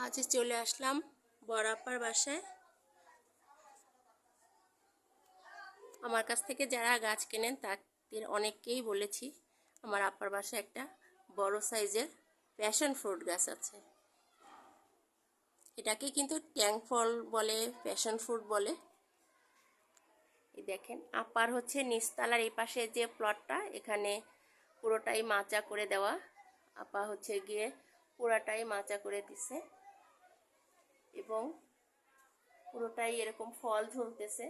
আজ চলে আসলাম বড় আপার বাসায়। আমার কাছ থেকে যারা গাছ কেনেন তাদের অনেককেই বলেছি আমার আপার বাসায় একটা বড় সাইজের প্যাশন ফ্রুট গাছ আছে। এটাকে কিন্তু ট্যাং ফল বলে, প্যাশন ফ্রুট বলে। এই দেখেন আপার হচ্ছে নিচতলার এই পাশে যে প্লটটা, এখানে পুরোটাই মাচা করে দেওয়া। আপা হচ্ছে গিয়ে পুরোটাই মাচা করে দিছে এবং পুরোটাই এরকম ফল ঝুলতেছে।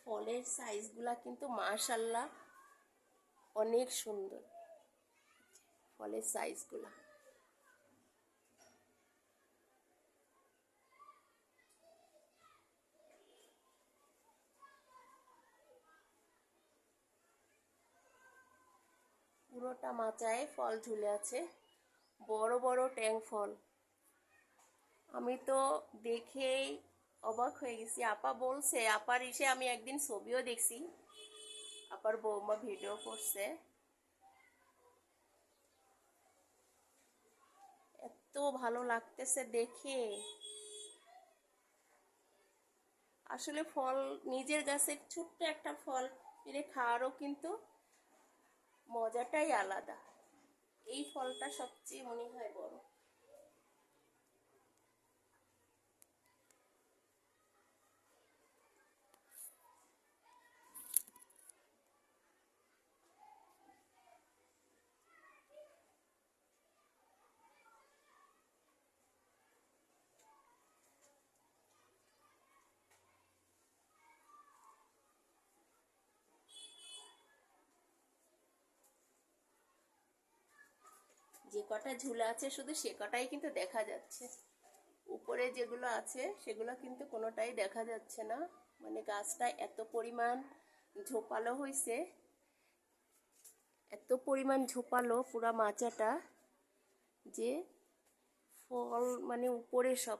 ফলের সাইজগুলা কিন্তু মাশাআল্লাহ অনেক সুন্দর। ফলের সাইজগুলা পুরোটা মাচায় ফল ঝুলে আছে, বড় বড় ট্যাং ফল। আমি তো দেখেই অবাক হয়ে গেছি। আপা বলছে, আপার ইসে আমি একদিন ছবিও দেখছি, আপার বৌমা ভিডিও করছে। এত ভালো লাগতেছে দেখে। আসলে ফল নিজের গাছের ছোট্ট একটা ফল পেরে খাওয়ারও কিন্তু মজাটাই আলাদা। এই ফলটা সবচেয়ে মনে হয় বড়। যে কটা ঝুলা আছে শুধু সে কটাই কিন্তু দেখা যাচ্ছে, উপরে যেগুলো আছে সেগুলো কিন্তু কোনোটাই দেখা যাচ্ছে না। মানে গাছটা এত পরিমাণ ঝোপালো হয়েছে, এত পরিমাণ ঝোপালো পুরা মাচাটা, যে ফল মানে উপরে সব